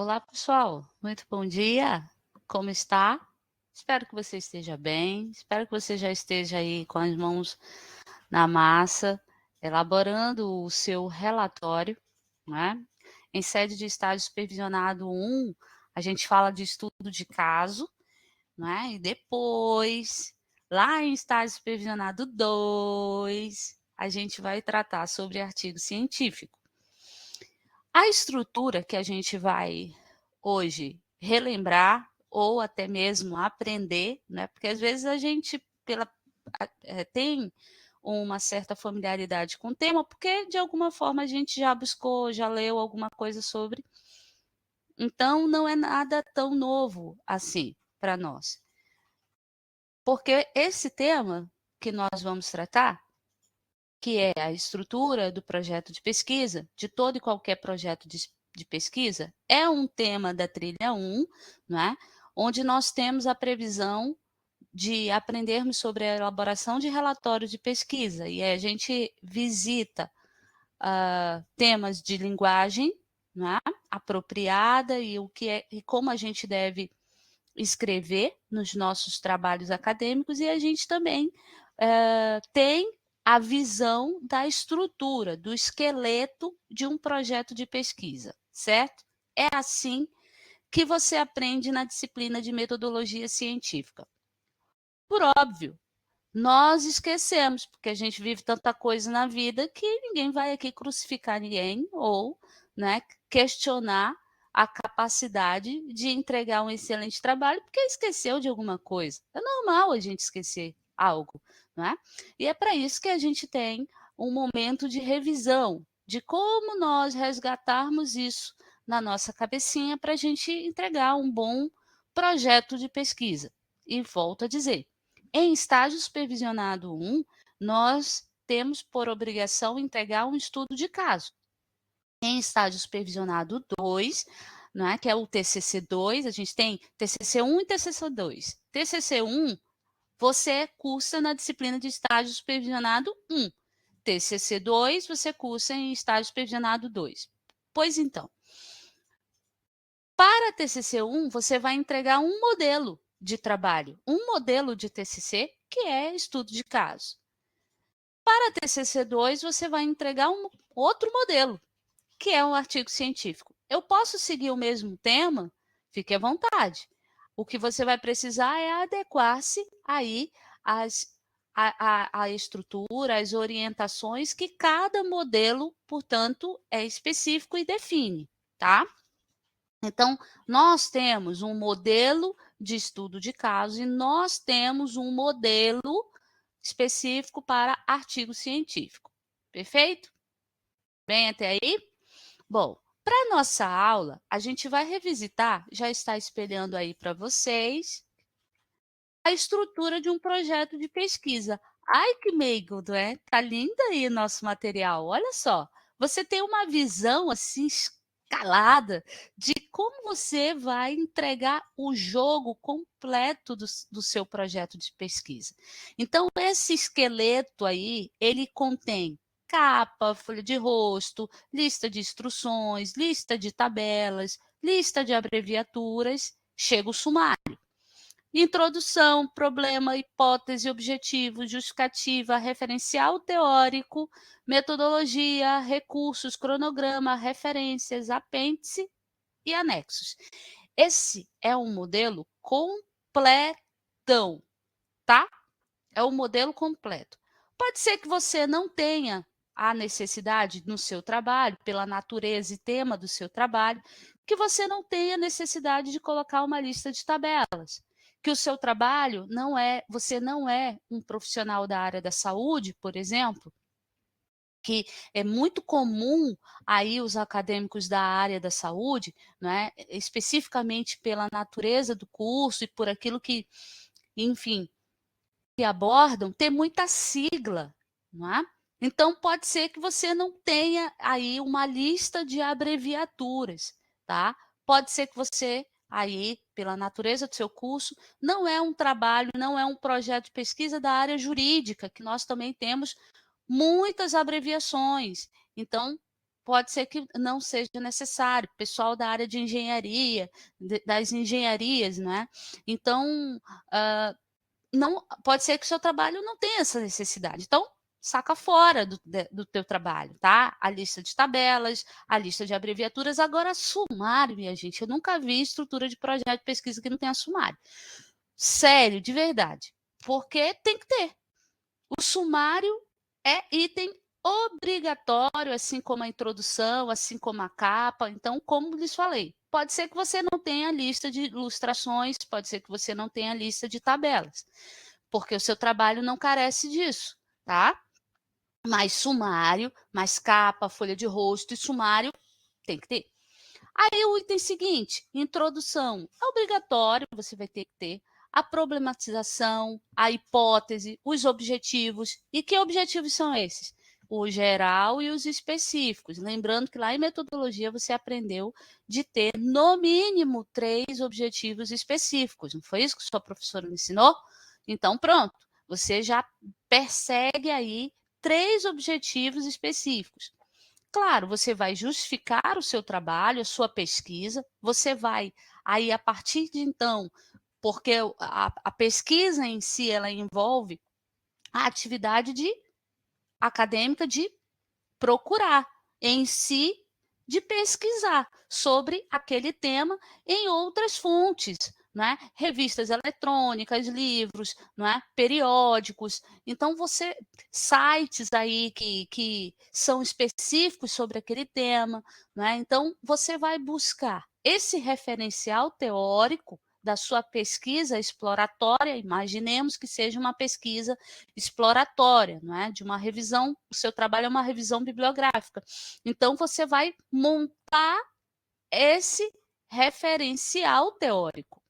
Olá, pessoal. Muito bom dia. Como está? Espero que você esteja bem. Espero que você já esteja aí com as mãos na massa, elaborando o seu relatório, né? Em sede de estágio supervisionado 1, a gente fala de estudo de caso, né? E depois, lá em estágio supervisionado 2, a gente vai tratar sobre artigo científico. A estrutura que a gente vai hoje relembrar ou até mesmo aprender, né, porque às vezes a gente tem uma certa familiaridade com o tema, porque de alguma forma a gente já buscou, já leu alguma coisa sobre, então não é nada tão novo assim para nós. Porque esse tema que nós vamos tratar, que é a estrutura do projeto de pesquisa, de todo e qualquer projeto de pesquisa, é um tema da trilha 1, né, onde nós temos a previsão de aprendermos sobre a elaboração de relatórios de pesquisa, e a gente visita temas de linguagem, né, apropriada e o que é e como a gente deve escrever nos nossos trabalhos acadêmicos, e a gente também tem a visão da estrutura, do esqueleto de um projeto de pesquisa, certo? É assim que você aprende na disciplina de metodologia científica. Por óbvio, nós esquecemos, porque a gente vive tanta coisa na vida que ninguém vai aqui crucificar ninguém ou, né, questionar a capacidade de entregar um excelente trabalho porque esqueceu de alguma coisa. É normal a gente esquecer algo, não é? E é para isso que a gente tem um momento de revisão, de como nós resgatarmos isso na nossa cabecinha para a gente entregar um bom projeto de pesquisa. E volto a dizer, em estágio supervisionado 1, nós temos por obrigação entregar um estudo de caso. Em estágio supervisionado 2, né, que é o TCC2, a gente tem TCC1 e TCC2. TCC1, você cursa na disciplina de estágio supervisionado 1. TCC2, você cursa em estágio supervisionado 2. Pois então, para TCC1, você vai entregar um modelo de trabalho, um modelo de TCC, que é estudo de caso. Para TCC2, você vai entregar um outro modelo, que é um artigo científico. Eu posso seguir o mesmo tema? Fique à vontade. O que você vai precisar é adequar-se aí à estrutura, às orientações que cada modelo, portanto, é específico e define, tá? Então, nós temos um modelo de estudo de caso e nós temos um modelo específico para artigo científico. Perfeito? Bem até aí? Bom, para nossa aula, a gente vai revisitar, já está espelhando aí para vocês, a estrutura de um projeto de pesquisa. Ai, que meigo, não é? Tá lindo aí nosso material. Olha só, você tem uma visão assim escalada de como você vai entregar o jogo completo do seu projeto de pesquisa. Então, esse esqueleto aí, ele contém capa, folha de rosto, lista de instruções, lista de tabelas, lista de abreviaturas, chega o sumário. Introdução, problema, hipótese, objetivo, justificativa, referencial teórico, metodologia, recursos, cronograma, referências, apêndice e anexos. Esse é um modelo completão, tá? É um modelo completo. Pode ser que você não tenha a necessidade no seu trabalho, pela natureza e tema do seu trabalho, que você não tenha necessidade de colocar uma lista de tabelas. Que o seu trabalho você não é um profissional da área da saúde, por exemplo, que é muito comum aí os acadêmicos da área da saúde, né, especificamente pela natureza do curso e por aquilo que, enfim, que abordam ter muita sigla, não é? Então pode ser que você não tenha aí uma lista de abreviaturas, tá? Pode ser que você aí, pela natureza do seu curso, não é um trabalho, não é um projeto de pesquisa da área jurídica, que nós também temos muitas abreviações. Então, pode ser que não seja necessário, pessoal da área de engenharia, das engenharias, né? Então, não, pode ser que o seu trabalho não tenha essa necessidade. Então, saca fora do teu trabalho, tá? A lista de tabelas, a lista de abreviaturas. Agora, sumário, minha gente, eu nunca vi estrutura de projeto de pesquisa que não tenha sumário. Sério, de verdade. Porque tem que ter. O sumário é item obrigatório, assim como a introdução, assim como a capa. Então, como lhes falei, pode ser que você não tenha lista de ilustrações, pode ser que você não tenha lista de tabelas, porque o seu trabalho não carece disso, tá? Mas sumário, mais capa, folha de rosto e sumário tem que ter. Aí o item seguinte, introdução, é obrigatório, você vai ter que ter a problematização, a hipótese, os objetivos. E que objetivos são esses? O geral e os específicos. Lembrando que lá em metodologia você aprendeu de ter no mínimo 3 objetivos específicos. Não foi isso que sua professora me ensinou? Então, pronto, você já persegue aí 3 objetivos específicos. Claro, você vai justificar o seu trabalho, a sua pesquisa, você vai aí a partir de então, porque a pesquisa em si ela envolve a atividade acadêmica de procurar, em si, de pesquisar sobre aquele tema em outras fontes, né? Revistas eletrônicas, livros, né? Periódicos. Então, sites aí que são específicos sobre aquele tema, né? Então, você vai buscar esse referencial teórico da sua pesquisa exploratória, imaginemos que seja uma pesquisa exploratória, não é? De uma revisão, o seu trabalho é uma revisão bibliográfica. Então, você vai montar esse referencial teórico.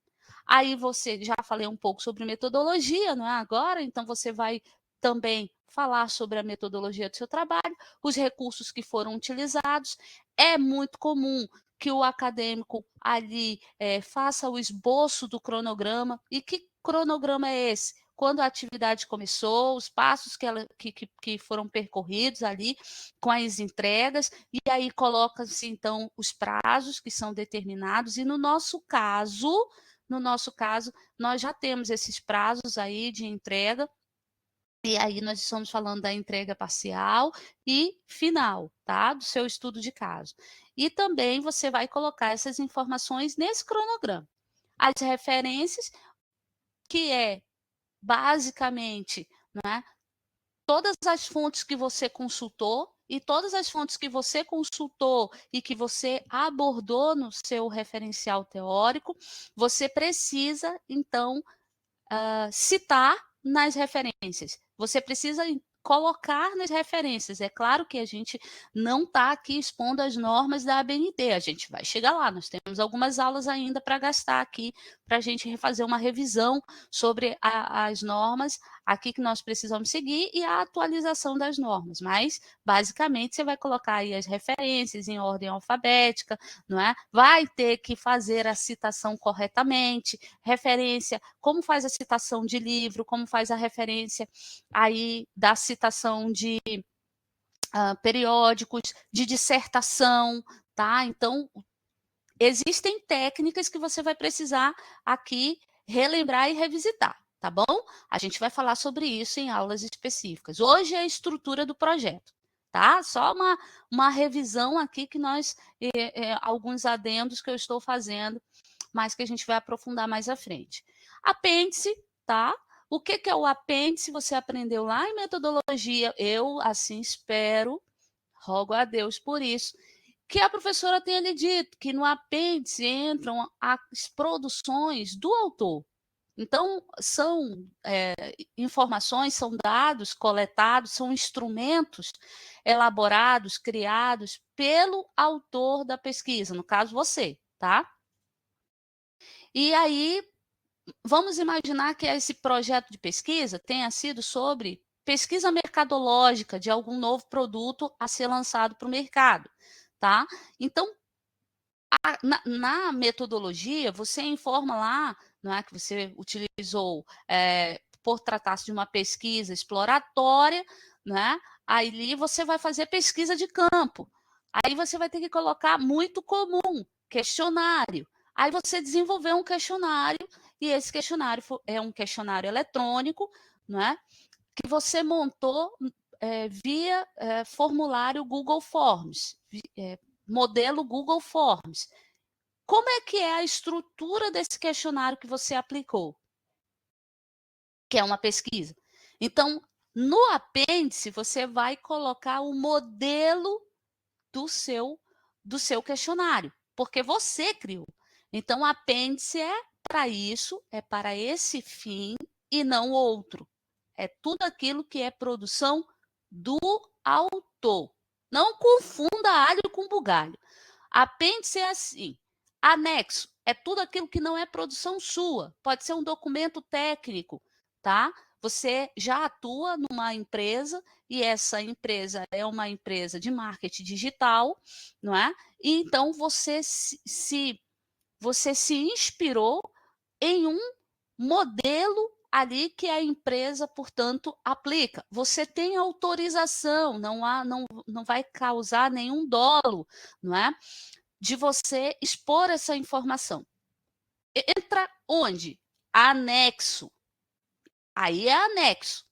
Aí você, já falei um pouco sobre metodologia, não é agora? Então, você vai também falar sobre a metodologia do seu trabalho, os recursos que foram utilizados. É muito comum que o acadêmico ali faça o esboço do cronograma. E que cronograma é esse? Quando a atividade começou, os passos que foram percorridos ali com as entregas, e aí coloca-se, então, os prazos que são determinados, e no nosso caso, nós já temos esses prazos aí de entrega, e aí nós estamos falando da entrega parcial e final, tá? Do seu estudo de caso. E também você vai colocar essas informações nesse cronograma. As referências, que é basicamente, né, todas as fontes que você consultou, e todas as fontes que você consultou e que você abordou no seu referencial teórico, você precisa, então, citar nas referências. Você precisa colocar nas referências. É claro que a gente não está aqui expondo as normas da ABNT, a gente vai chegar lá, nós temos algumas aulas ainda para gastar aqui, para a gente fazer uma revisão sobre as normas aqui que nós precisamos seguir e a atualização das normas, mas basicamente você vai colocar aí as referências em ordem alfabética, não é? Vai ter que fazer a citação corretamente, referência, como faz a citação de livro, como faz a referência aí da citação de periódicos, de dissertação, tá? Então, existem técnicas que você vai precisar aqui relembrar e revisitar, tá bom? A gente vai falar sobre isso em aulas específicas. Hoje é a estrutura do projeto, tá? Só uma revisão aqui que nós, alguns adendos que eu estou fazendo, mas que a gente vai aprofundar mais à frente. Apêndice, tá? O que é o apêndice? Você aprendeu lá em metodologia. Eu, assim, espero, rogo a Deus por isso, que a professora tenha lhe dito que no apêndice entram as produções do autor. Então, são informações, são dados coletados, são instrumentos elaborados, criados pelo autor da pesquisa, no caso você, tá? E aí, vamos imaginar que esse projeto de pesquisa tenha sido sobre pesquisa mercadológica de algum novo produto a ser lançado para o mercado, tá? Então, na metodologia, você informa lá, não é, que você utilizou, por tratar-se de uma pesquisa exploratória, né? Aí você vai fazer pesquisa de campo. Aí você vai ter que colocar muito comum, questionário. Aí você desenvolveu um questionário, e esse questionário é um questionário eletrônico, não é? Que você montou via formulário Google Forms, modelo Google Forms. Como é que é a estrutura desse questionário que você aplicou? Que é uma pesquisa. Então, no apêndice, você vai colocar o modelo do seu questionário, porque você criou. Então, o apêndice é para isso, é para esse fim e não outro. É tudo aquilo que é produção do autor. Não confunda alho com bugalho. Apêndice é assim. Anexo é tudo aquilo que não é produção sua. Pode ser um documento técnico, tá? Você já atua numa empresa e essa empresa é uma empresa de marketing digital, não é? E então você se inspirou em um modelo ali que a empresa, portanto, aplica. Você tem autorização, não vai causar nenhum dolo, não é? De você expor essa informação. Entra onde? Anexo. Aí é anexo.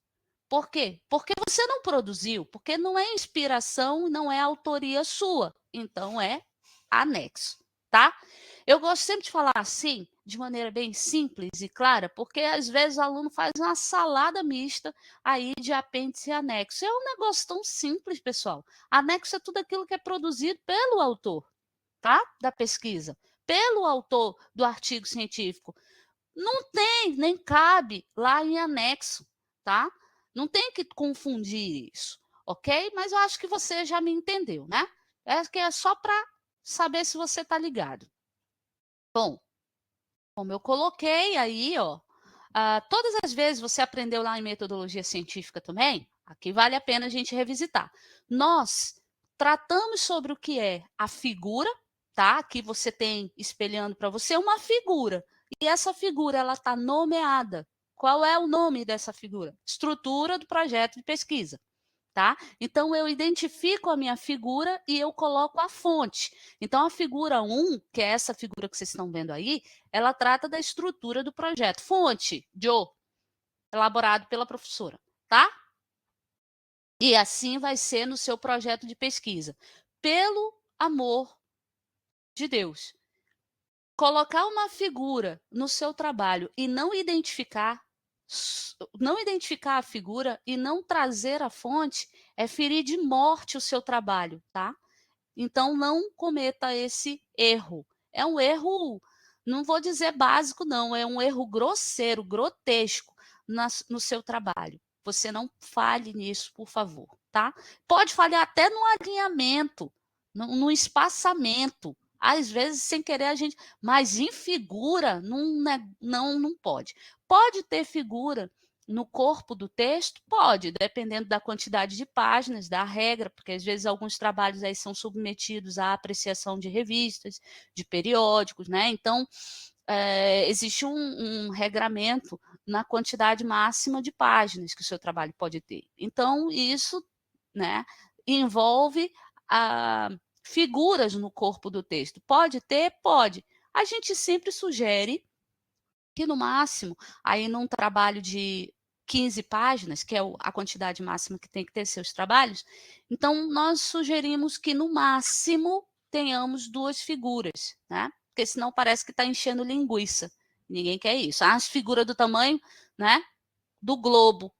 Por quê? Porque você não produziu, porque não é inspiração, não é autoria sua. Então é anexo, tá? Eu gosto sempre de falar assim, de maneira bem simples e clara, porque às vezes o aluno faz uma salada mista aí de apêndice e anexo. É um negócio tão simples, pessoal. Anexo é tudo aquilo que é produzido pelo autor, tá? Da pesquisa, pelo autor do artigo científico. Não tem, nem cabe lá em anexo, tá? Não tem que confundir isso, ok? Mas eu acho que você já me entendeu, né? É que é só para saber se você está ligado. Bom, como eu coloquei aí, ó, todas as vezes você aprendeu lá em metodologia científica também, aqui vale a pena a gente revisitar. Nós tratamos sobre o que é a figura, tá? Aqui você tem espelhando para você uma figura. E essa figura ela está nomeada. Qual é o nome dessa figura? Estrutura do projeto de pesquisa. Tá? Então, eu identifico a minha figura e eu coloco a fonte. Então, a figura 1, que é essa figura que vocês estão vendo aí, ela trata da estrutura do projeto. Fonte, Joe, elaborado pela professora, tá? E assim vai ser no seu projeto de pesquisa. Pelo amor de Deus, colocar uma figura no seu trabalho e não identificar a figura e não trazer a fonte é ferir de morte o seu trabalho, tá? Então não cometa esse erro. É um erro, não vou dizer básico não, é um erro grosseiro, grotesco no seu trabalho. Você não falhe nisso, por favor, tá? Pode falhar até no alinhamento, no espaçamento. Às vezes, sem querer, a gente. Mas em figura, não pode. Pode ter figura no corpo do texto? Pode, dependendo da quantidade de páginas, da regra, porque às vezes alguns trabalhos aí são submetidos à apreciação de revistas, de periódicos, né? Então, existe um regramento na quantidade máxima de páginas que o seu trabalho pode ter. Então, isso, né, envolve figuras no corpo do texto. Pode ter? Pode. A gente sempre sugere que, no máximo, aí num trabalho de 15 páginas, que é a quantidade máxima que tem que ter seus trabalhos, então nós sugerimos que, no máximo, tenhamos 2 figuras, né? Porque senão parece que está enchendo linguiça. Ninguém quer isso. As figuras do tamanho, né, do globo,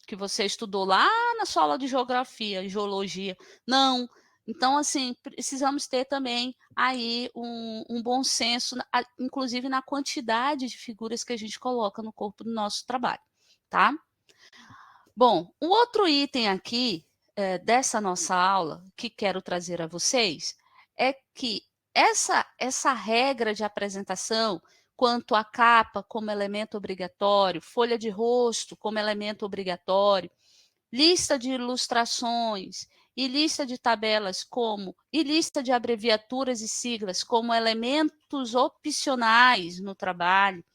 que você estudou lá na sua aula de geografia, geologia. Não. Então, assim, precisamos ter também aí um bom senso, inclusive na quantidade de figuras que a gente coloca no corpo do nosso trabalho, tá? Bom, um outro item aqui dessa nossa aula que quero trazer a vocês é que essa regra de apresentação quanto à capa como elemento obrigatório, folha de rosto como elemento obrigatório, lista de ilustrações e lista de tabelas e lista de abreviaturas e siglas como elementos opcionais no trabalho,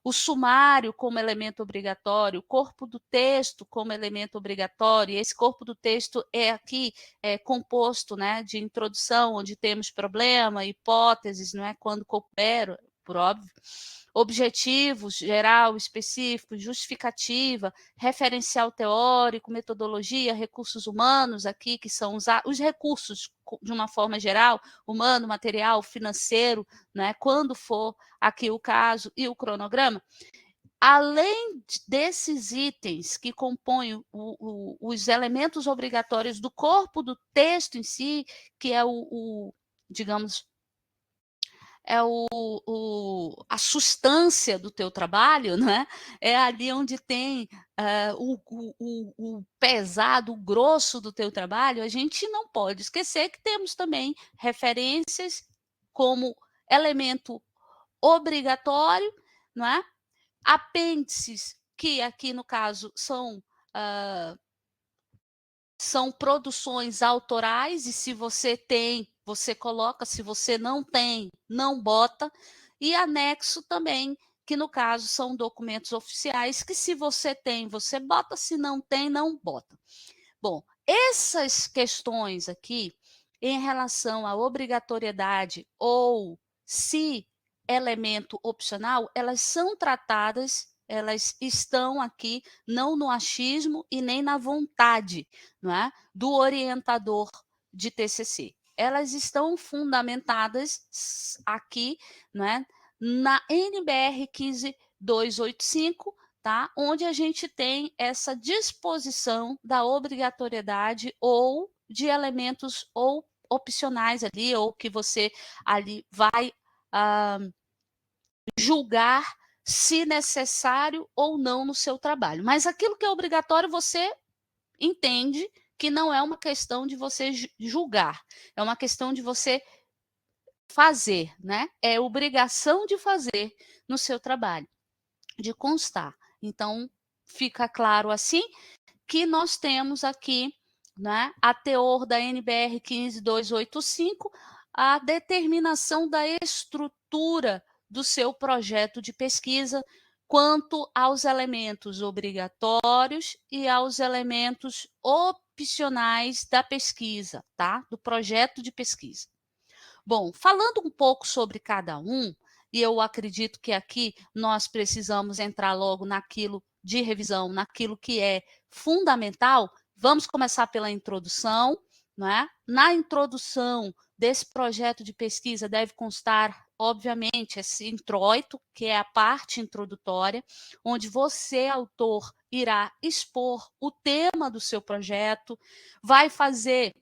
o sumário como elemento obrigatório, o corpo do texto como elemento obrigatório, e esse corpo do texto é composto, né, de introdução, onde temos problema, hipóteses, não é, quando coopero, por óbvio, objetivos, geral, específico, justificativa, referencial teórico, metodologia, recursos humanos aqui, que são os recursos, de uma forma geral, humano, material, financeiro, né, quando for aqui o caso, e o cronograma. Além desses itens que compõem os elementos obrigatórios do corpo do texto em si, que é digamos, é a substância do teu trabalho, né? É ali onde tem o pesado, o grosso do teu trabalho. A gente não pode esquecer que temos também referências como elemento obrigatório, não é? Apêndices, que aqui no caso são produções autorais, e se você tem, você coloca, se você não tem, não bota. E anexo também, que no caso são documentos oficiais, que se você tem, você bota, se não tem, não bota. Bom, essas questões aqui, em relação à obrigatoriedade ou se elemento opcional, elas são tratadas, elas estão aqui não no achismo e nem na vontade, não é, do orientador de TCC. Elas estão fundamentadas aqui, não é, na NBR 15285, tá? Onde a gente tem essa disposição da obrigatoriedade ou de elementos ou opcionais ali, ou que você ali vai julgar se necessário ou não no seu trabalho. Mas aquilo que é obrigatório, você entende que não é uma questão de você julgar, é uma questão de você fazer, né? É obrigação de fazer no seu trabalho, de constar. Então, fica claro assim que nós temos aqui, né, a teor da NBR 15285, a determinação da estrutura do seu projeto de pesquisa quanto aos elementos obrigatórios e aos elementos opcionais da pesquisa, tá? Do projeto de pesquisa. Bom, falando um pouco sobre cada um, e eu acredito que aqui nós precisamos entrar logo naquilo de revisão, naquilo que é fundamental. Vamos começar pela introdução, não é? Na introdução desse projeto de pesquisa deve constar, obviamente, esse introito, que é a parte introdutória, onde você, autor, irá expor o tema do seu projeto, vai fazer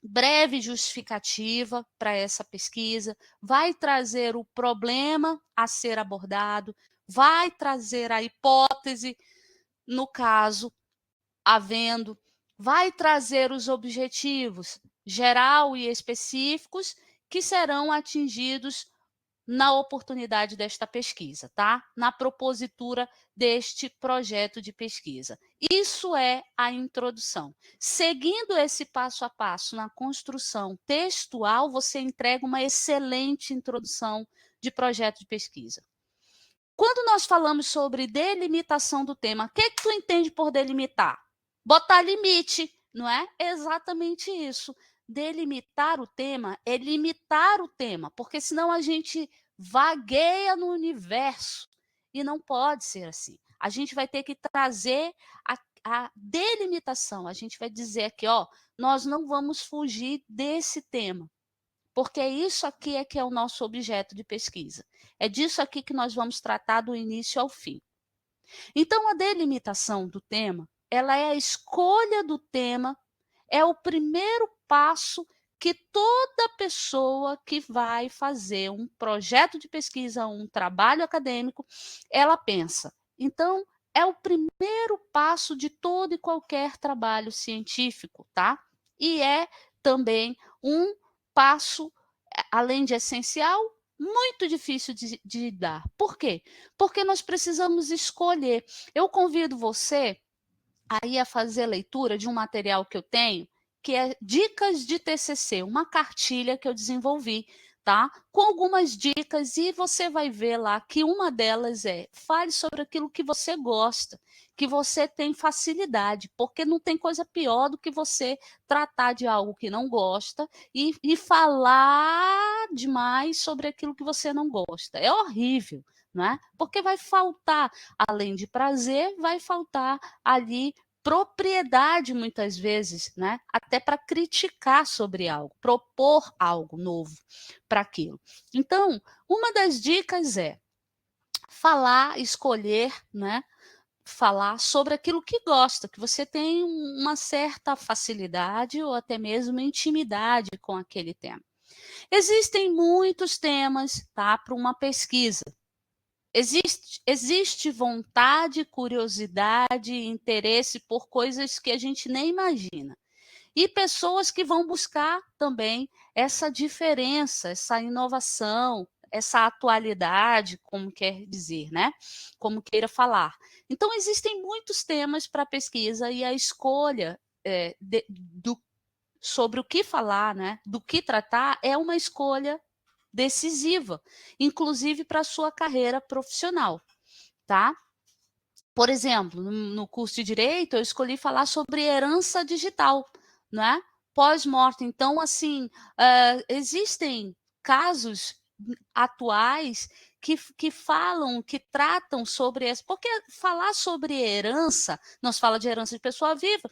breve justificativa para essa pesquisa, vai trazer o problema a ser abordado, vai trazer a hipótese, no caso, havendo, vai trazer os objetivos geral e específicos que serão atingidos na oportunidade desta pesquisa, tá? Na propositura deste projeto de pesquisa. Isso é a introdução. Seguindo esse passo a passo na construção textual, você entrega uma excelente introdução de projeto de pesquisa. Quando nós falamos sobre delimitação do tema, o que tu entende por delimitar? Botar limite, não é? Exatamente isso. Delimitar o tema é limitar o tema, porque senão a gente vagueia no universo e não pode ser assim. A gente vai ter que trazer a delimitação. A gente vai dizer aqui, ó, nós não vamos fugir desse tema, porque isso aqui é que é o nosso objeto de pesquisa. É disso aqui que nós vamos tratar do início ao fim. Então, a delimitação do tema, ela é a escolha do tema, é o primeiro passo que toda pessoa que vai fazer um projeto de pesquisa, um trabalho acadêmico, ela pensa. Então, é o primeiro passo de todo e qualquer trabalho científico, tá? E é também um passo, além de essencial, muito difícil de dar. Por quê? Porque nós precisamos escolher. Eu convido você aí a fazer a leitura de um material que eu tenho, que é Dicas de TCC, uma cartilha que eu desenvolvi tá? Com algumas dicas e você vai ver lá que uma delas é: fale sobre aquilo que você gosta, que você tem facilidade, porque não tem coisa pior do que você tratar de algo que não gosta e falar demais sobre aquilo que você não gosta. É horrível, não é? Porque vai faltar, além de prazer, vai faltar ali propriedade muitas vezes, né? Até para criticar sobre algo, propor algo novo para aquilo. Então, uma das dicas é falar, escolher, né? Falar sobre aquilo que gosta, que você tem uma certa facilidade ou até mesmo intimidade com aquele tema. Existem muitos temas, tá, para uma pesquisa. Existe vontade, curiosidade, interesse por coisas que a gente nem imagina. E pessoas que vão buscar também essa diferença, essa inovação, essa atualidade, como quer dizer, né? Como queira falar. Então, existem muitos temas para pesquisa e a escolha sobre o que falar, né? Do que tratar, é uma escolha decisiva, inclusive para a sua carreira profissional, tá? Por exemplo, no curso de direito, eu escolhi falar sobre herança digital, né? Pós-morte. Então, assim, existem casos atuais que falam, que tratam sobre esse. Porque falar sobre herança, nós fala de herança de pessoa viva,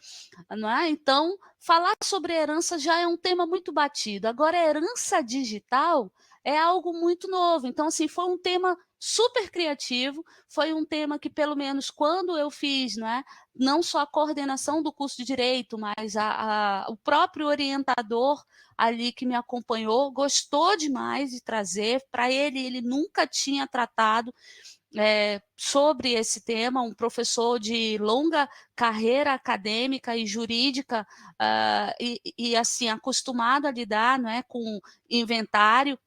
não é? Então, falar sobre herança já é um tema muito batido. Agora, herança digital é algo muito novo. Então, assim, foi um tema super criativo, foi um tema que, pelo menos quando eu fiz, né, não só a coordenação do curso de Direito, mas o próprio orientador ali que me acompanhou gostou demais de trazer. Para ele nunca tinha tratado sobre esse tema, um professor de longa carreira acadêmica e jurídica, e assim, acostumado a lidar, né, com inventário.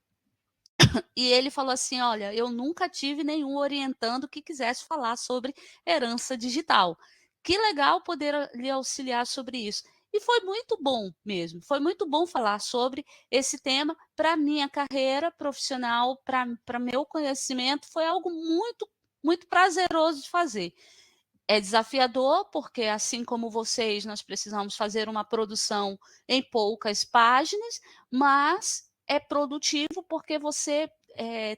E ele falou assim: olha, eu nunca tive nenhum orientando que quisesse falar sobre herança digital. Que legal poder lhe auxiliar sobre isso. E foi muito bom mesmo, foi muito bom falar sobre esse tema para minha carreira profissional, para meu conhecimento, foi algo muito, muito prazeroso de fazer. É desafiador, porque assim como vocês, nós precisamos fazer uma produção em poucas páginas, mas é produtivo porque você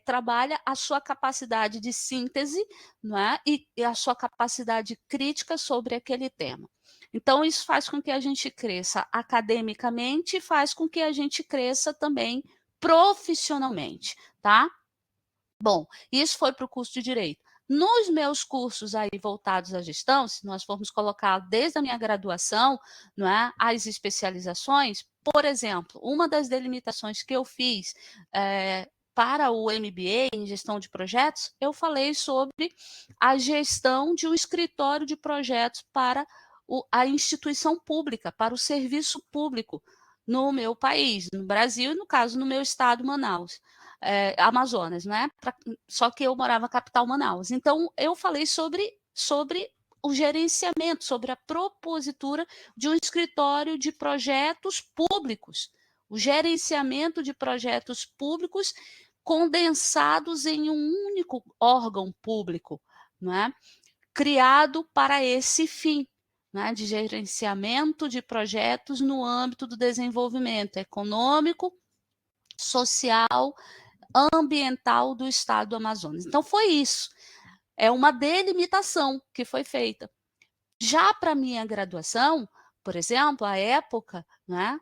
trabalha a sua capacidade de síntese, não é? E a sua capacidade crítica sobre aquele tema. Então, isso faz com que a gente cresça academicamente e faz com que a gente cresça também profissionalmente, tá? Bom, isso foi para o curso de Direito. Nos meus cursos aí voltados à gestão, se nós formos colocar desde a minha graduação, não é, as especializações, por exemplo, uma das delimitações que eu fiz para o MBA em gestão de projetos, eu falei sobre a gestão de um escritório de projetos para a instituição pública, para o serviço público no meu país, no Brasil e, no caso, no meu estado, Manaus. Amazonas, né? Só que eu morava na capital Manaus. Então, eu falei sobre o gerenciamento, sobre a propositura de um escritório de projetos públicos, o gerenciamento de projetos públicos condensados em um único órgão público, né? Criado para esse fim. Né, de gerenciamento de projetos no âmbito do desenvolvimento econômico, social, ambiental do estado do Amazonas. Então, foi isso. É uma delimitação que foi feita. Já para minha graduação, por exemplo, à época, né,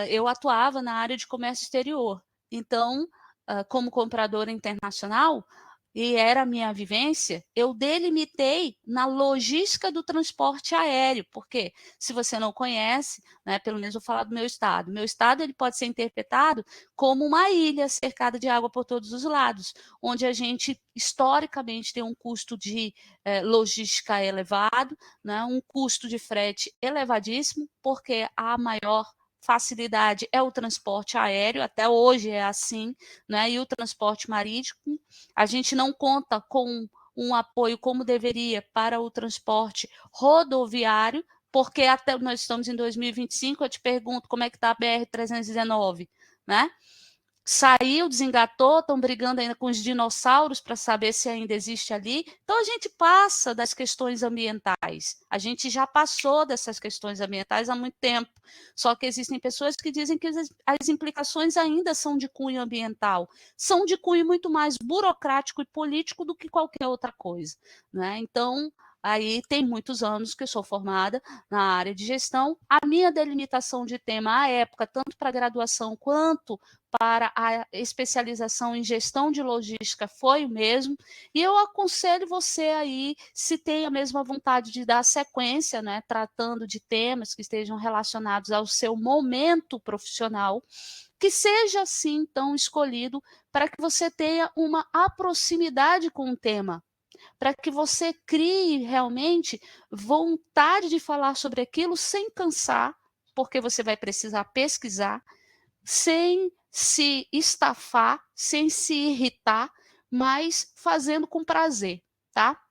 eu atuava na área de comércio exterior. Então, como compradora internacional, e era a minha vivência, eu delimitei na logística do transporte aéreo, porque se você não conhece, né, pelo menos vou falar do meu estado ele pode ser interpretado como uma ilha cercada de água por todos os lados, onde a gente historicamente tem um custo de logística elevado, né, um custo de frete elevadíssimo, porque a maior facilidade é o transporte aéreo, até hoje é assim, né? E o transporte marítimo, a gente não conta com um apoio como deveria para o transporte rodoviário, porque até nós estamos em 2025, eu te pergunto como é que está a BR-319, né? saiu, desengatou, estão brigando ainda com os dinossauros para saber se ainda existe ali. Então, a gente passa das questões ambientais. A gente já passou dessas questões ambientais há muito tempo. Só que existem pessoas que dizem que as implicações ainda são de cunho ambiental. São de cunho muito mais burocrático e político do que qualquer outra coisa, né? Então, aí tem muitos anos que eu sou formada na área de gestão. A minha delimitação de tema à época, tanto para graduação quanto para a especialização em gestão de logística foi o mesmo, e eu aconselho você aí, se tem a mesma vontade de dar sequência, né, tratando de temas que estejam relacionados ao seu momento profissional, que seja assim, então, escolhido para que você tenha uma proximidade com o tema, para que você crie realmente vontade de falar sobre aquilo sem cansar, porque você vai precisar pesquisar, sem se estafar, sem se irritar, mas fazendo com prazer, tá?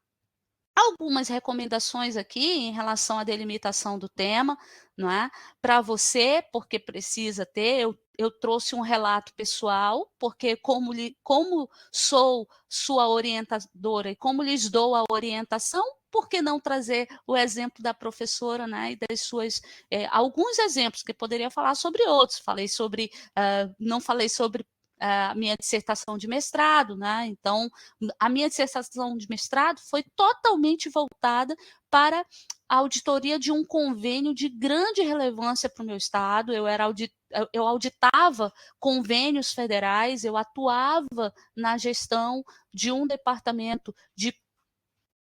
Algumas recomendações aqui em relação à delimitação do tema, não é? Para você, porque precisa ter, eu trouxe um relato pessoal, porque como sou sua orientadora e como lhes dou a orientação, por que não trazer o exemplo da professora, né? E das suas alguns exemplos que poderia falar sobre outros. Falei sobre, não falei sobre a minha dissertação de mestrado, né? Então, a minha dissertação de mestrado foi totalmente voltada para a auditoria de um convênio de grande relevância para o meu estado. Eu auditava convênios federais, eu atuava na gestão de um departamento de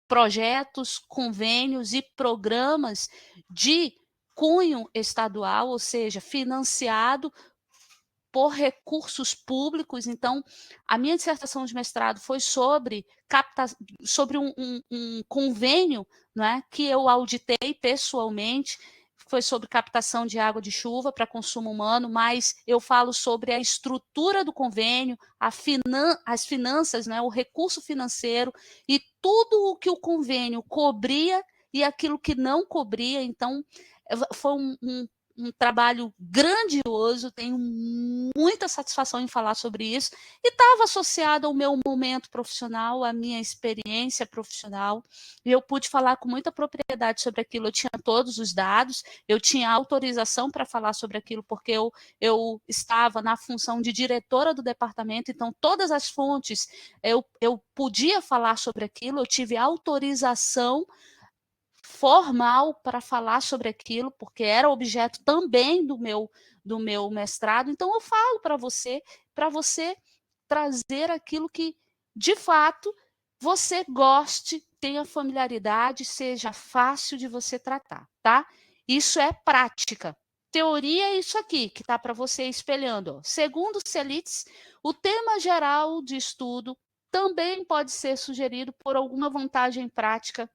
projetos, convênios e programas de cunho estadual, ou seja, financiado por recursos públicos. Então, a minha dissertação de mestrado foi sobre um convênio, né, que eu auditei pessoalmente, foi sobre captação de água de chuva para consumo humano, mas eu falo sobre a estrutura do convênio, as finanças, né, o recurso financeiro e tudo o que o convênio cobria e aquilo que não cobria. Então, foi um trabalho grandioso, tenho muita satisfação em falar sobre isso, e estava associado ao meu momento profissional, à minha experiência profissional, e eu pude falar com muita propriedade sobre aquilo. Eu tinha todos os dados, eu tinha autorização para falar sobre aquilo, porque eu estava na função de diretora do departamento, então todas as fontes eu podia falar sobre aquilo, eu tive autorização formal para falar sobre aquilo, porque era objeto também do meu mestrado. Então, eu falo para você trazer aquilo que, de fato, você goste, tenha familiaridade, seja fácil de você tratar, tá? Isso é prática. Teoria é isso aqui, que está para você espelhando. Ó. Segundo Selits, o tema geral de estudo também pode ser sugerido por alguma vantagem prática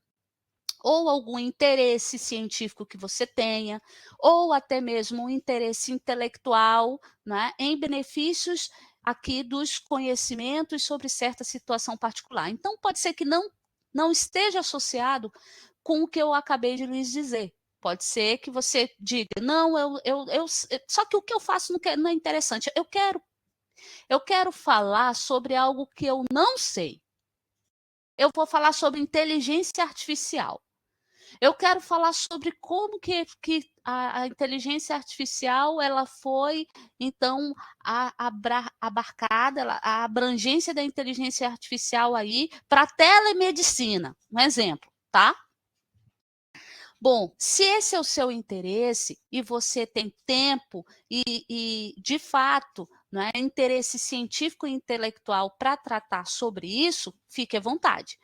ou algum interesse científico que você tenha, ou até mesmo um interesse intelectual, né, em benefícios aqui dos conhecimentos sobre certa situação particular. Então, pode ser que não esteja associado com o que eu acabei de lhes dizer. Pode ser que você diga, não, só que o que eu faço não é interessante. Eu quero falar sobre algo que eu não sei. Eu vou falar sobre inteligência artificial. Eu quero falar sobre como que a inteligência artificial ela foi, então, abarcada, a abrangência da inteligência artificial aí para a telemedicina, um exemplo, tá? Bom, se esse é o seu interesse e você tem tempo de fato, né, interesse científico e intelectual para tratar sobre isso, fique à vontade.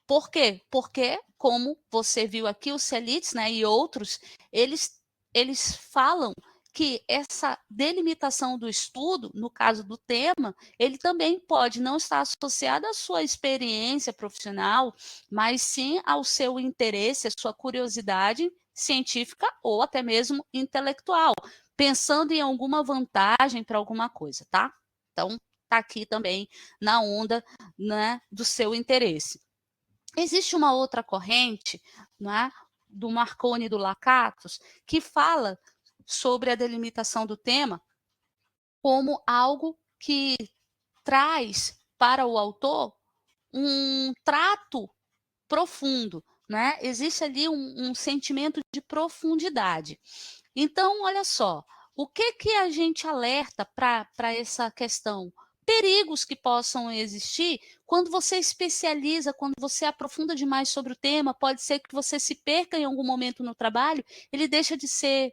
Por quê? Porque, como você viu aqui, o Selits, né, e outros, eles falam que essa delimitação do estudo, no caso do tema, ele também pode não estar associado à sua experiência profissional, mas sim ao seu interesse, à sua curiosidade científica ou até mesmo intelectual, pensando em alguma vantagem para alguma coisa, tá? Então, tá aqui também na onda, né, do seu interesse. Existe uma outra corrente, né, do Marconi e do Lakatos, que fala sobre a delimitação do tema como algo que traz para o autor um trato profundo, né? Existe ali um sentimento de profundidade. Então, olha só, o que a gente alerta para essa questão? Perigos que possam existir quando você especializa, quando você aprofunda demais sobre o tema, pode ser que você se perca em algum momento no trabalho, ele deixa de ser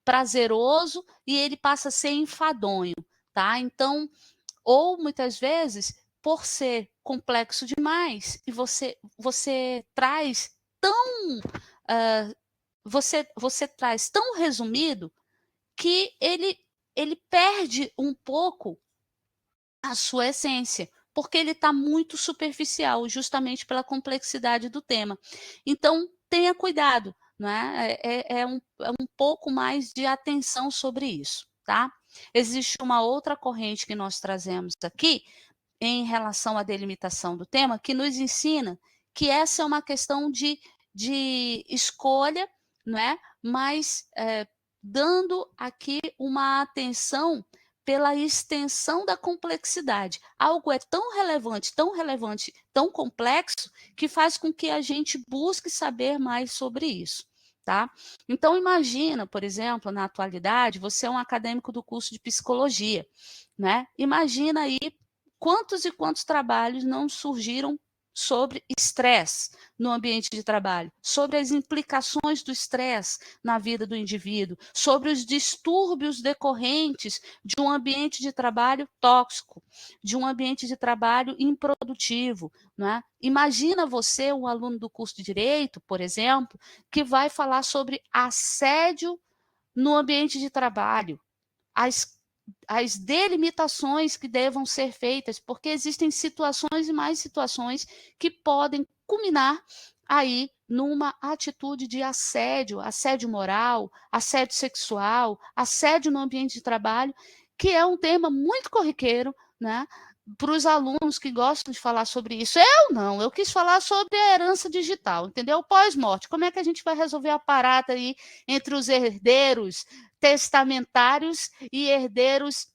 prazeroso e ele passa a ser enfadonho, tá? Então, ou muitas vezes, por ser complexo demais, e você traz tão você traz tão resumido que ele perde um pouco a sua essência, porque ele está muito superficial, justamente pela complexidade do tema. Então, tenha cuidado, não é? É um pouco mais de atenção sobre isso, tá? Existe uma outra corrente que nós trazemos aqui, em relação à delimitação do tema, que nos ensina que essa é uma questão de escolha, não é? Mas dando aqui uma atenção pela extensão da complexidade. Algo é tão relevante, tão complexo, que faz com que a gente busque saber mais sobre isso. Tá? Então, imagina, por exemplo, na atualidade, você é um acadêmico do curso de psicologia, né? Imagina aí quantos e quantos trabalhos não surgiram sobre estresse no ambiente de trabalho, sobre as implicações do estresse na vida do indivíduo, sobre os distúrbios decorrentes de um ambiente de trabalho tóxico, de um ambiente de trabalho improdutivo, não é? Imagina você, um aluno do curso de Direito, por exemplo, que vai falar sobre assédio no ambiente de trabalho, as delimitações que devam ser feitas, porque existem situações e mais situações que podem culminar aí numa atitude de assédio, assédio moral, assédio sexual, assédio no ambiente de trabalho, que é um tema muito corriqueiro, né? Para os alunos que gostam de falar sobre isso. Eu não, eu quis falar sobre a herança digital, entendeu? Pós-morte, como é que a gente vai resolver a parada aí entre os herdeiros testamentários e herdeiros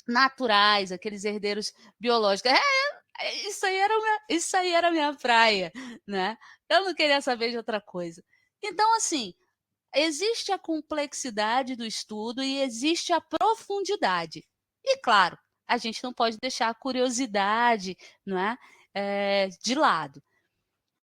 naturais, aqueles herdeiros biológicos. Isso aí era minha praia, né? Eu não queria saber de outra coisa. Então, assim, existe a complexidade do estudo e existe a profundidade. E, claro, a gente não pode deixar a curiosidade, não é, de lado.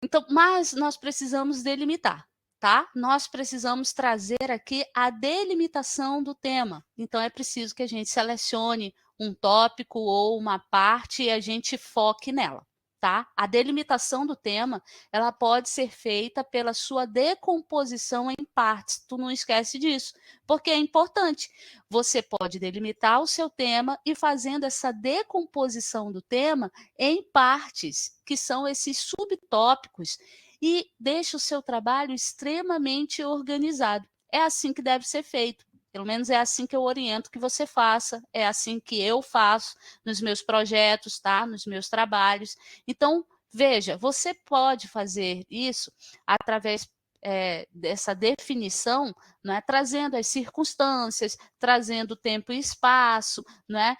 Então, mas nós precisamos delimitar, tá? Nós precisamos trazer aqui a delimitação do tema. Então, é preciso que a gente selecione um tópico ou uma parte e a gente foque nela, tá? A delimitação do tema, ela pode ser feita pela sua decomposição em partes. Tu não esquece disso, porque é importante. Você pode delimitar o seu tema e fazendo essa decomposição do tema em partes, que são esses subtópicos, e deixa o seu trabalho extremamente organizado. É assim que deve ser feito. Pelo menos é assim que eu oriento que você faça, é assim que eu faço nos meus projetos, tá? Nos meus trabalhos. Então, veja, você pode fazer isso através dessa definição, não é? Trazendo as circunstâncias, trazendo tempo e espaço, não é?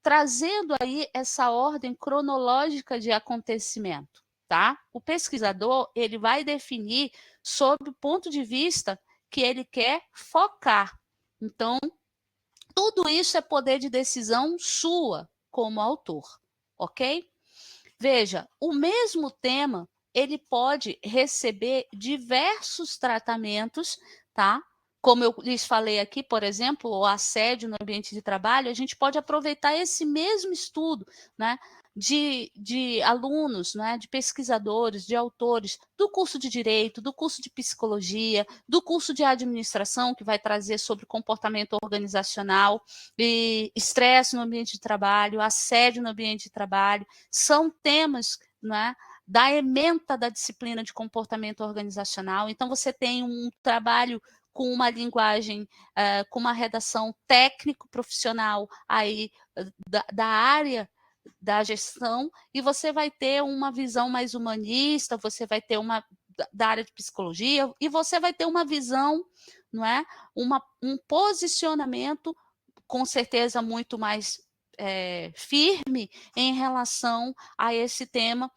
Trazendo aí essa ordem cronológica de acontecimento, tá? O pesquisador, ele vai definir sob o ponto de vista que ele quer focar. Então, tudo isso é poder de decisão sua como autor, ok? Veja, o mesmo tema, ele pode receber diversos tratamentos, tá? Como eu lhes falei aqui, por exemplo, o assédio no ambiente de trabalho, a gente pode aproveitar esse mesmo estudo, né? De alunos, né, de pesquisadores, de autores do curso de Direito, do curso de Psicologia, do curso de Administração, que vai trazer sobre comportamento organizacional, e estresse no ambiente de trabalho, assédio no ambiente de trabalho, são temas, né, da ementa da disciplina de comportamento organizacional. Então, você tem um trabalho com uma linguagem, com uma redação técnico-profissional aí da área da gestão, e você vai ter uma visão mais humanista, você vai ter uma da área de psicologia, e você vai ter uma visão, não é? Um posicionamento com certeza, muito mais firme em relação a esse tema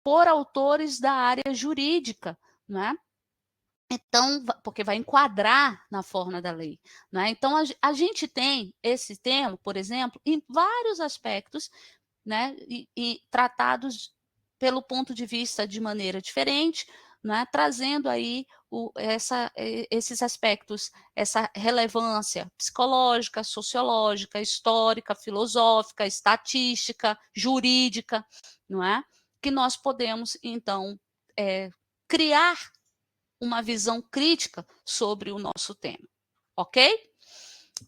por autores da área jurídica, né? Então, porque vai enquadrar na forma da lei, né? Então, a gente tem esse tema, por exemplo, em vários aspectos, né? E tratados pelo ponto de vista de maneira diferente, né? Trazendo aí esses aspectos, essa relevância psicológica, sociológica, histórica, filosófica, estatística, jurídica, não é? Que nós podemos, então, criar uma visão crítica sobre o nosso tema, ok?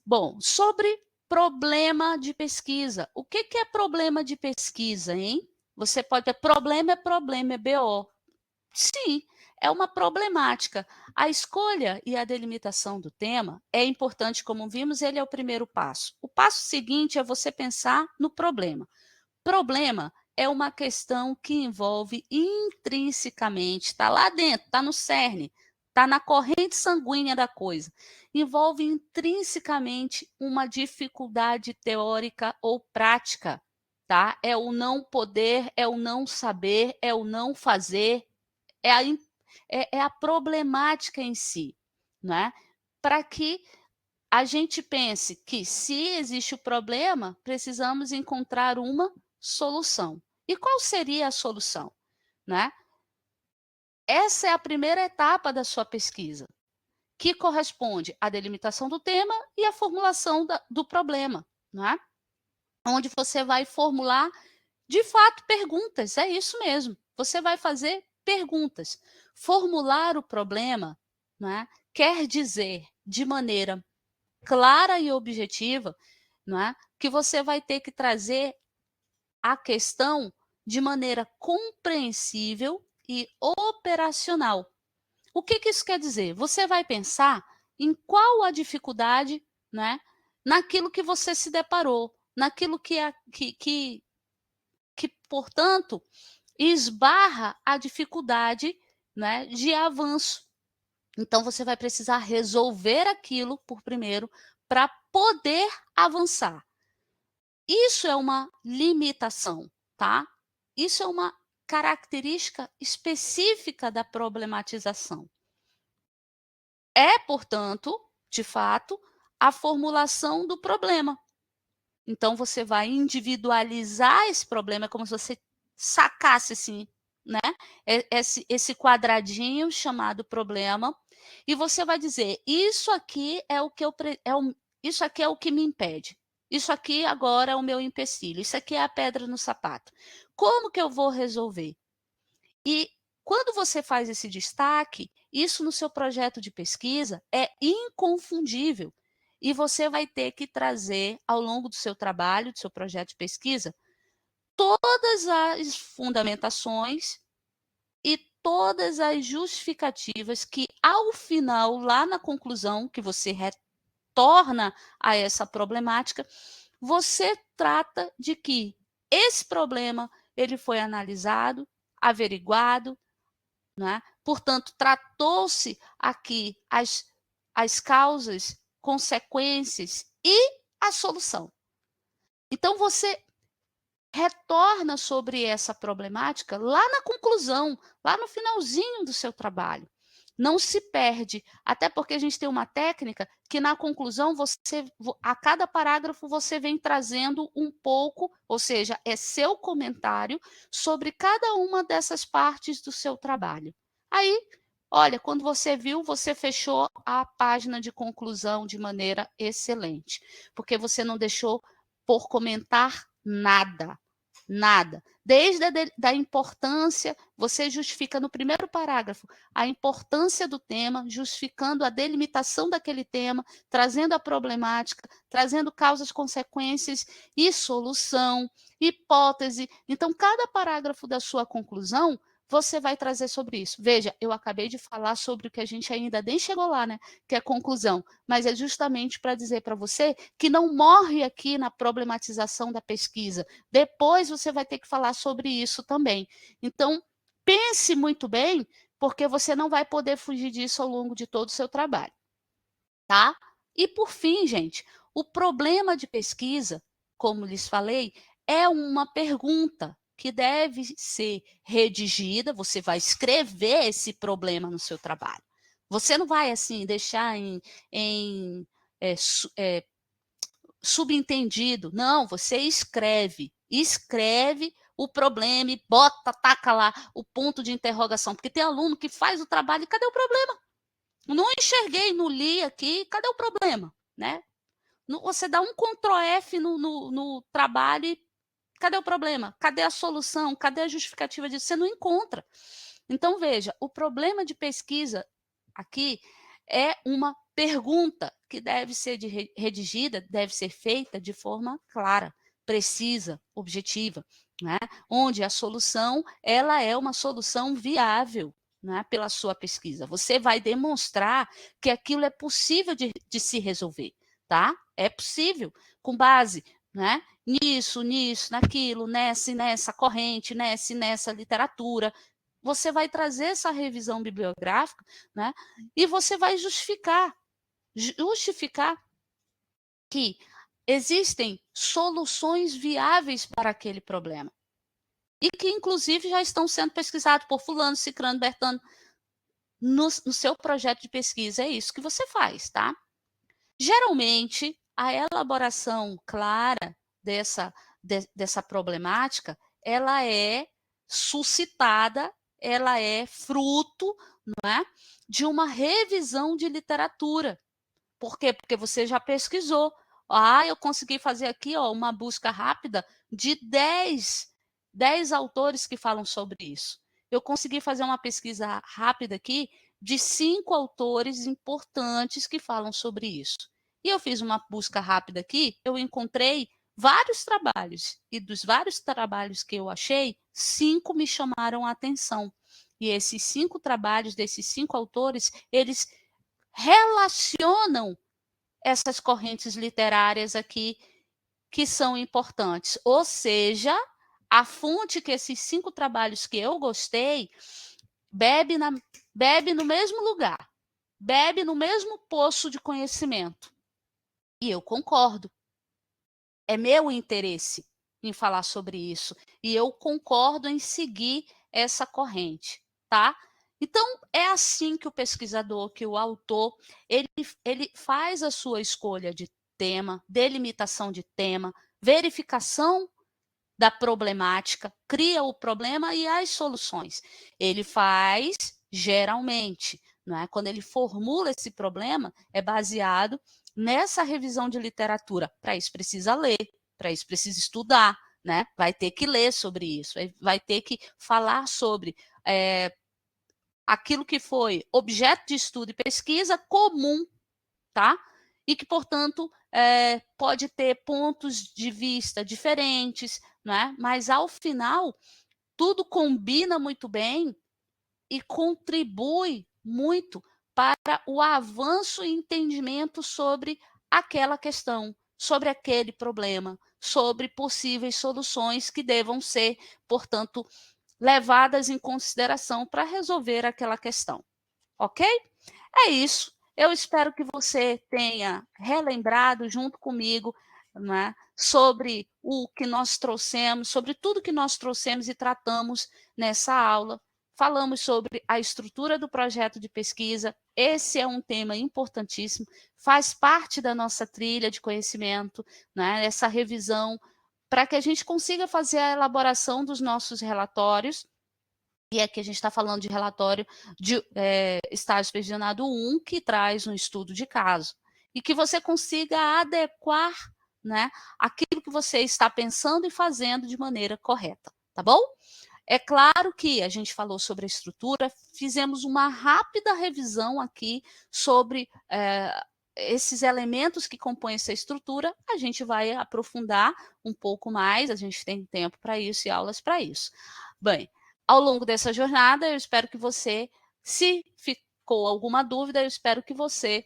Bom, sobre problema de pesquisa. O que é problema de pesquisa, hein? Você pode ter problema, é BO. Sim, é uma problemática. A escolha e a delimitação do tema é importante, como vimos, ele é o primeiro passo. O passo seguinte é você pensar no problema. Problema é uma questão que envolve intrinsecamente, está lá dentro, está no cerne, está na corrente sanguínea da coisa. Envolve intrinsecamente uma dificuldade teórica ou prática, tá? É o não poder, é o não saber, é o não fazer, é a problemática em si, né? Para que a gente pense que se existe o problema, precisamos encontrar uma solução. E qual seria a solução, né? Essa é a primeira etapa da sua pesquisa, que corresponde à delimitação do tema e à formulação do problema, né? Onde você vai formular, de fato, perguntas. É isso mesmo. Você vai fazer perguntas. Formular o problema, né, quer dizer, de maneira clara e objetiva, não é? Que você vai ter que trazer a questão de maneira compreensível e operacional. O que isso quer dizer? Você vai pensar em qual a dificuldade, né, naquilo que você se deparou, naquilo que portanto, esbarra a dificuldade, né, de avanço. Então, você vai precisar resolver aquilo por primeiro para poder avançar. Isso é uma limitação, tá? Isso é uma característica específica da problematização. É, portanto, de fato, a formulação do problema. Então, você vai individualizar esse problema, é como se você sacasse assim, né? Esse quadradinho chamado problema, e você vai dizer: isso aqui é o que isso aqui é o que me impede. Isso aqui agora é o meu empecilho. Isso aqui é a pedra no sapato. Como que eu vou resolver? E quando você faz esse destaque, isso no seu projeto de pesquisa é inconfundível. E você vai ter que trazer, ao longo do seu trabalho, do seu projeto de pesquisa, todas as fundamentações e todas as justificativas que, ao final, lá na conclusão, que você retorna a essa problemática, você trata de que esse problema ele foi analisado, averiguado, né? Portanto, tratou-se aqui as causas, consequências e a solução. Então, você retorna sobre essa problemática lá na conclusão, lá no finalzinho do seu trabalho. Não se perde, até porque a gente tem uma técnica que na conclusão a cada parágrafo você vem trazendo um pouco, ou seja, é seu comentário sobre cada uma dessas partes do seu trabalho. Aí, olha, quando você viu, você fechou a página de conclusão de maneira excelente, porque você não deixou por comentar nada. Nada. Desde da importância, você justifica no primeiro parágrafo a importância do tema, justificando a delimitação daquele tema, trazendo a problemática, trazendo causas, consequências e solução, hipótese. Então, cada parágrafo da sua conclusão, você vai trazer sobre isso. Veja, eu acabei de falar sobre o que a gente ainda nem chegou lá, né? Que é a conclusão. Mas é justamente para dizer para você que não morre aqui na problematização da pesquisa. Depois você vai ter que falar sobre isso também. Então, pense muito bem, porque você não vai poder fugir disso ao longo de todo o seu trabalho, tá? E por fim, gente, O problema de pesquisa, como lhes falei, é uma pergunta que deve ser redigida, você vai escrever esse problema no seu trabalho. Você não vai, assim, deixar em subentendido. Não, você escreve o problema e bota, taca lá o ponto de interrogação, porque tem aluno que faz o trabalho e cadê o problema? Não enxerguei, não li aqui, cadê o problema? Né? Você dá um Ctrl F no trabalho e cadê o problema? Cadê a solução? Cadê a justificativa disso? Você não encontra. Então, veja, o problema de pesquisa aqui é uma pergunta que deve ser redigida, deve ser feita de forma clara, precisa, objetiva, né? Onde a solução ela é uma solução viável, né? Pela sua pesquisa. Você vai demonstrar que aquilo é possível de se resolver, tá? É possível, com base, né? Nisso, naquilo, nessa corrente, nessa literatura. Você vai trazer essa revisão bibliográfica, né? E você vai justificar que existem soluções viáveis para aquele problema. E que, inclusive, já estão sendo pesquisados por fulano, cicrano, bertano, no seu projeto de pesquisa. É isso que você faz, tá? Geralmente, a elaboração clara dessa problemática, ela é suscitada, ela é fruto, não é, de uma revisão de literatura. Por quê? Porque você já pesquisou. Eu consegui fazer aqui uma busca rápida de 10 autores que falam sobre isso. Eu consegui fazer uma pesquisa rápida aqui de 5 autores importantes que falam sobre isso. E eu fiz uma busca rápida aqui, eu encontrei vários trabalhos. E dos vários trabalhos que eu achei, 5 me chamaram a atenção. E esses 5 trabalhos desses 5 autores, eles relacionam essas correntes literárias aqui que são importantes. Ou seja, a fonte que esses 5 trabalhos que eu gostei bebe no mesmo lugar, bebe no mesmo poço de conhecimento. E eu concordo. É meu interesse em falar sobre isso. E eu concordo em seguir essa corrente, tá? Então, é assim que o pesquisador, que o autor, ele faz a sua escolha de tema, delimitação de tema, verificação da problemática, cria o problema e as soluções. Ele faz, geralmente, não é? Quando ele formula esse problema, é baseado nessa revisão de literatura. Para isso precisa ler, para isso precisa estudar, né? Vai ter que ler sobre isso, vai ter que falar sobre aquilo que foi objeto de estudo e pesquisa comum, tá? E que, portanto, pode ter pontos de vista diferentes, né? Mas, ao final, tudo combina muito bem e contribui muito para o avanço e entendimento sobre aquela questão, sobre aquele problema, sobre possíveis soluções que devam ser, portanto, levadas em consideração para resolver aquela questão. Ok? É isso. Eu espero que você tenha relembrado junto comigo, né, sobre o que nós trouxemos, sobre tudo que nós trouxemos e tratamos nessa aula. Falamos sobre a estrutura do projeto de pesquisa. Esse é um tema importantíssimo, faz parte da nossa trilha de conhecimento, né, essa revisão, para que a gente consiga fazer a elaboração dos nossos relatórios. E aqui a gente está falando de relatório de estágio supervisionado 1, que traz um estudo de caso. E que você consiga adequar, né, aquilo que você está pensando e fazendo de maneira correta, tá bom? É claro que a gente falou sobre a estrutura, fizemos uma rápida revisão aqui sobre esses elementos que compõem essa estrutura. A gente vai aprofundar um pouco mais, a gente tem tempo para isso e aulas para isso. Bem, ao longo dessa jornada, eu espero que você, se ficou alguma dúvida, eu espero que você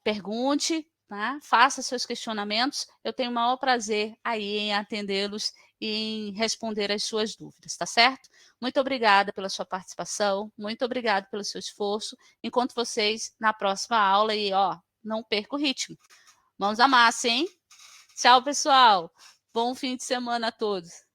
pergunte, né? Faça seus questionamentos. Eu tenho o maior prazer aí em atendê-los e em responder as suas dúvidas, tá certo? Muito obrigada pela sua participação, muito obrigada pelo seu esforço. Encontro vocês na próxima aula e, não perca o ritmo. Mãos à massa, hein? Tchau, pessoal. Bom fim de semana a todos.